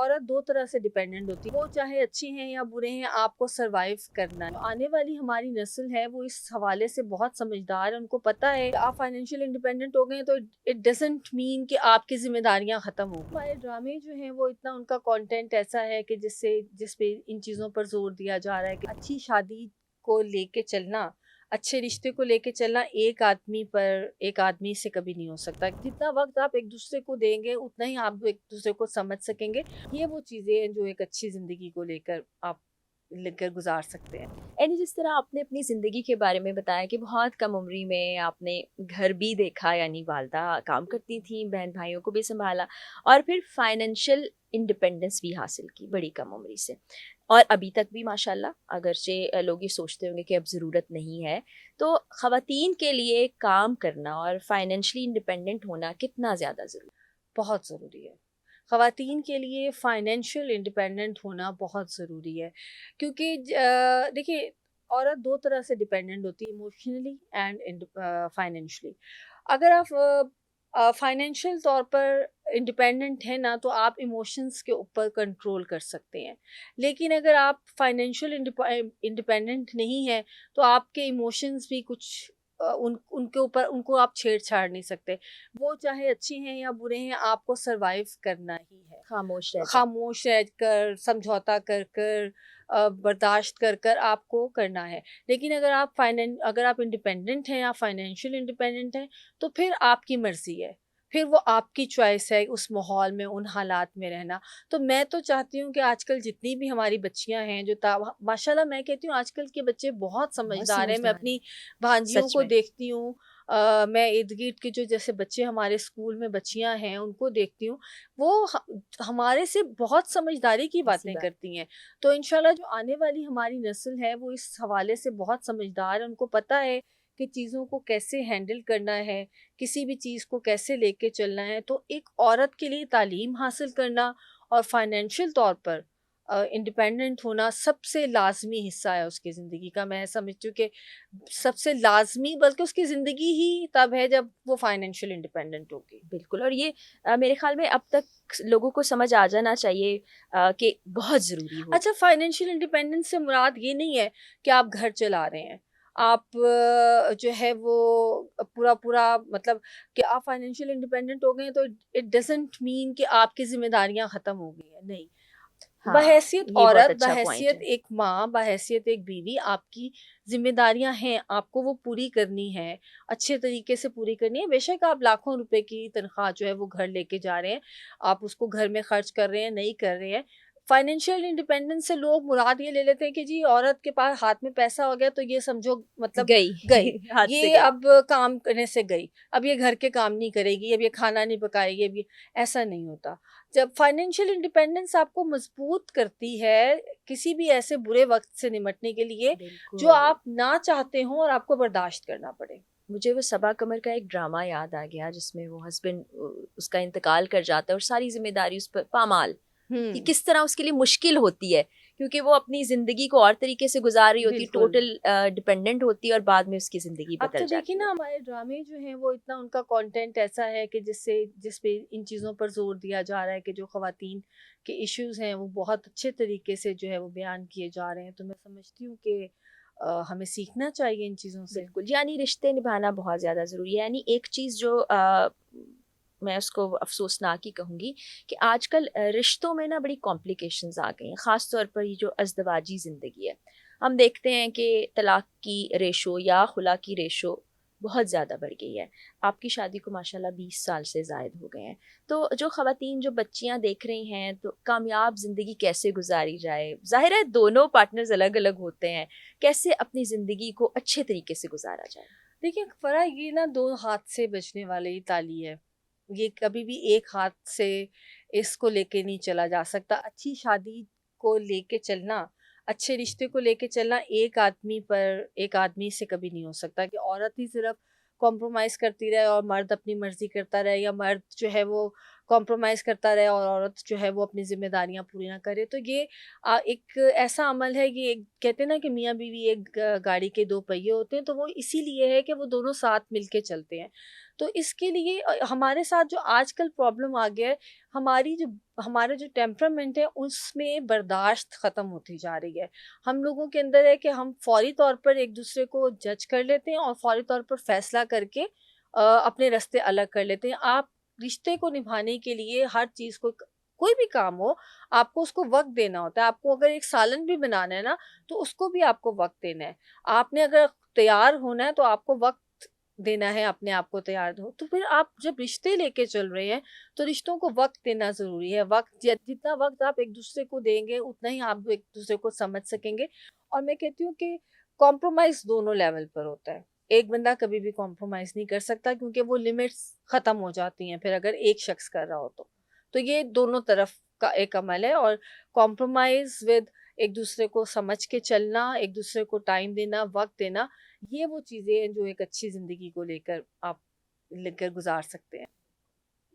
औरत दो तरह से डिपेंडेंट होती है, वो चाहे अच्छी हैं या बुरे हैं, आपको सरवाइव करना है। आने वाली हमारी नस्ल है वो इस हवाले से बहुत समझदार है, उनको पता है आप फाइनेंशियल इंडिपेंडेंट हो गए तो इट डजंट मीन कि आपकी जिम्मेदारियां खत्म हो। हमारे ड्रामे जो हैं वो इतना उनका कंटेंट ऐसा है कि जिसपे इन चीज़ों पर जोर दिया जा रहा है कि अच्छी शादी को लेके चलना, अच्छे रिश्ते को लेके चलना एक आदमी से कभी नहीं हो सकता। जितना वक्त आप एक दूसरे को देंगे उतना ही आप एक दूसरे को समझ सकेंगे। ये वो चीज़ें हैं जो एक अच्छी ज़िंदगी को लेकर आप लेकर गुजार सकते हैं। यानी जिस तरह आपने अपनी ज़िंदगी के बारे में बताया कि बहुत कम उम्री में आपने घर भी देखा, यानी वालदा काम करती थी, बहन भाइयों को भी संभाला और फिर फाइनेंशियल इंडिपेंडेंस भी हासिल की बड़ी कम उम्री से, और अभी तक भी माशाल्लाह। अगरचे लोग ये सोचते होंगे कि अब ज़रूरत नहीं है, तो ख़वातीन के लिए काम करना और फाइनेंशियली इंडिपेंडेंट होना कितना ज़्यादा ज़रूरी बहुत ज़रूरी है। ख़वातीन के लिए फ़ाइनेंशियल इंडिपेंडेंट होना बहुत ज़रूरी है, क्योंकि देखिए, औरत दो तरह से डिपेंडेंट होती है, इमोशनली एंड फाइनेंशियली। अगर आप फाइनेंशियल तौर पर इंडिपेंडेंट हैं ना, तो आप इमोशंस के ऊपर कंट्रोल कर सकते हैं। लेकिन अगर आप फाइनेंशियल इंडिपेंडेंट नहीं हैं, तो आपके इमोशंस भी कुछ उनके ऊपर उनको आप छेड़छाड़ नहीं सकते। वो चाहे अच्छे हैं या बुरे हैं, आपको सरवाइव करना ही है। खामोश रह जाए। खामोश रहकर, समझौता कर कर, बर्दाश्त कर कर आपको करना है। लेकिन अगर आप इंडिपेंडेंट हैं या फाइनेंशियल इंडिपेंडेंट हैं, तो फिर आपकी मर्ज़ी है। फिर वो आपकी चॉइस है उस माहौल में, उन हालात में रहना। तो मैं तो चाहती हूँ कि आजकल जितनी भी हमारी बच्चियाँ हैं, जो ता माशाल्लाह, मैं कहती हूँ आजकल के बच्चे बहुत बहुत समझदार हैं। मैं समझदार अपनी है। भांजियों सच को में। देखती हूँ, मैं इर्द-गिर्द के जो जैसे बच्चे हमारे स्कूल में बच्चियाँ हैं, उनको देखती हूँ, वो हमारे से बहुत समझदारी की ऐसी बातें बात। करती हैं। तो इंशाल्लाह जो आने वाली हमारी नस्ल है वो इस हवाले से बहुत समझदार है, उनको पता है कि चीज़ों को कैसे हैंडल करना है, किसी भी चीज़ को कैसे लेके चलना है। तो एक औरत के लिए तालीम हासिल करना और फाइनेंशियल तौर पर इंडिपेंडेंट होना सबसे लाज़मी हिस्सा है उसकी ज़िंदगी का। मैं समझती हूँ कि सबसे लाज़मी, बल्कि उसकी ज़िंदगी ही तब है जब वो फाइनेंशियल इंडिपेंडेंट होगी। बिल्कुल। और ये मेरे ख़्याल में अब तक लोगों को समझ आ जाना चाहिए कि बहुत ज़रूरी हो। अच्छा, फाइनेंशियल इंडिपेंडेंस से मुराद ये नहीं है कि आप घर चला रहे हैं। आप जो है वो पूरा-पूरा मतलब कि आप फाइनेंशियल इंडिपेंडेंट हो गए हैं तो इट डज़न्ट मीन कि आपकी ज़िम्मेदारियाँ ख़त्म हो गई हैं, नहीं। हाँ, बहैसियत ये बहुत औरत, अच्छा पॉइंट बहैसियत है। एक माँ, बहैसियत एक बीवी, आपकी ज़िम्मेदारियाँ हैं, आपको वो पूरी करनी है, अच्छे तरीके से पूरी करनी है। बेशक आप लाखों रुपए की तनख्वाह जो है वो घर लेके जा रहे हैं, आप उसको घर में खर्च कर रहे हैं, नहीं कर रहे हैं। फाइनेंशियल इंडिपेंडेंस से लोग मुराद ये ले लेते हैं कि जी औरत के पास हाथ में पैसा हो गया तो ये समझो मतलब गई। गई, हाथ से ये गई। अब काम करने से गई, अब ये घर के काम नहीं करेगी, अब ये खाना नहीं पकाएगी, अब ये ऐसा नहीं होता। जब फाइनेंशियल इंडिपेंडेंस आपको मजबूत करती है किसी भी ऐसे बुरे वक्त से निमटने के लिए जो बिल्कुल। आप ना चाहते हो और आपको बर्दाश्त करना पड़े। मुझे वो सबा कमर का एक ड्रामा याद आ गया जिसमें वो हस्बैंड उसका इंतकाल कर जाता है और सारी ज़िम्मेदारी उस पर पामाल। कि हम्म। किस तरह उसके लिए मुश्किल होती है, क्योंकि वो अपनी ज़िंदगी को और तरीके से गुज़ार रही होती है, बिल्कुल। टोटल डिपेंडेंट होती है और बाद में उसकी ज़िंदगी अब बदल तो देखिए जाती ना, है। हमारे ड्रामे जो हैं वो इतना उनका कंटेंट ऐसा है कि जिसपे इन चीज़ों पर जोर दिया जा रहा है कि जो ख़वातीन के इश्यूज हैं वो बहुत अच्छे तरीके से जो है वो बयान किए जा रहे हैं। तो मैं समझती हूँ कि हमें सीखना चाहिए इन चीज़ों से। बिल्कुल, यानी रिश्ते निभाना बहुत ज़्यादा ज़रूरी है। यानी एक चीज़ जो मैं उसको अफ़सोसनाक ही कहूँगी कि आजकल रिश्तों में ना बड़ी कॉम्प्लिकेशंस आ गई हैं, ख़ास तौर पर ये जो अज़दवाजी ज़िंदगी है। हम देखते हैं कि तलाक की रेशो या खुला की रेशो बहुत ज़्यादा बढ़ गई है। आपकी शादी को माशाल्लाह 20 साल से ज़ायद हो गए हैं। तो जो ख़वातीन जो बच्चियाँ देख रही हैं, तो कामयाब ज़िंदगी कैसे गुज़ारी जाए? ज़ाहिर है दोनों पार्टनर्स अलग-अलग होते हैं, कैसे अपनी ज़िंदगी को अच्छे तरीके से गुज़ारा जाए? देखिए, फ़रा ये ना दो हाथ से बचने वाली ताली है। ये कभी भी एक हाथ से इसको लेके नहीं चला जा सकता। अच्छी शादी को लेके चलना, अच्छे रिश्ते को लेके चलना एक आदमी से कभी नहीं हो सकता कि औरत ही सिर्फ़ कॉम्प्रोमाइज़ करती रहे और मर्द अपनी मर्ज़ी करता रहे, या मर्द जो है वो कॉम्प्रोमाइज़ करता रहे और औरत जो है वो अपनी ज़िम्मेदारियाँ पूरी ना करे। तो ये एक ऐसा अमल है, ये एक कहते हैं ना कि मियाँ बीवी एक गाड़ी के 2 पहिए होते हैं, तो वो इसीलिए है कि वो दोनों साथ मिलके चलते हैं। तो इसके लिए हमारे साथ जो आजकल प्रॉब्लम आ गया है, हमारा जो टेम्परामेंट है उसमें बर्दाश्त ख़त्म होती जा रही है। हम लोगों के अंदर है कि हम फ़ौरी तौर पर एक-दूसरे को जज कर लेते हैं और फ़ौरी तौर पर फ़ैसला करके अपने रास्ते अलग कर लेते हैं। आप रिश्ते को निभाने के लिए हर चीज़ को, कोई भी काम हो, आपको उसको वक़्त देना होता है। आपको अगर एक सालन भी बनाना है ना, तो उसको भी आपको वक़्त देना है। आपने अगर तैयार होना है, तो आपको वक़्त देना है अपने आप को तैयार हो। तो फिर आप जब रिश्ते लेके चल रहे हैं, तो रिश्तों को वक़्त देना ज़रूरी है। जितना वक़्त आप एक-दूसरे को देंगे, उतना ही आप एक-दूसरे को समझ सकेंगे। और मैं कहती हूँ कि कॉम्प्रोमाइज़ दोनों लेवल पर होता है। एक बंदा कभी भी कॉम्प्रोमाइज़ नहीं कर सकता, क्योंकि वो लिमिट्स ख़त्म हो जाती हैं फिर अगर एक शख़्स कर रहा हो तो। तो ये दोनों तरफ का एक अमल है, और कॉम्प्रोमाइज़ विद एक-दूसरे को समझ के चलना, एक-दूसरे को टाइम देना, वक़्त देना, ये वो चीज़ें हैं जो एक अच्छी ज़िंदगी को लेकर आप गुज़ार सकते हैं।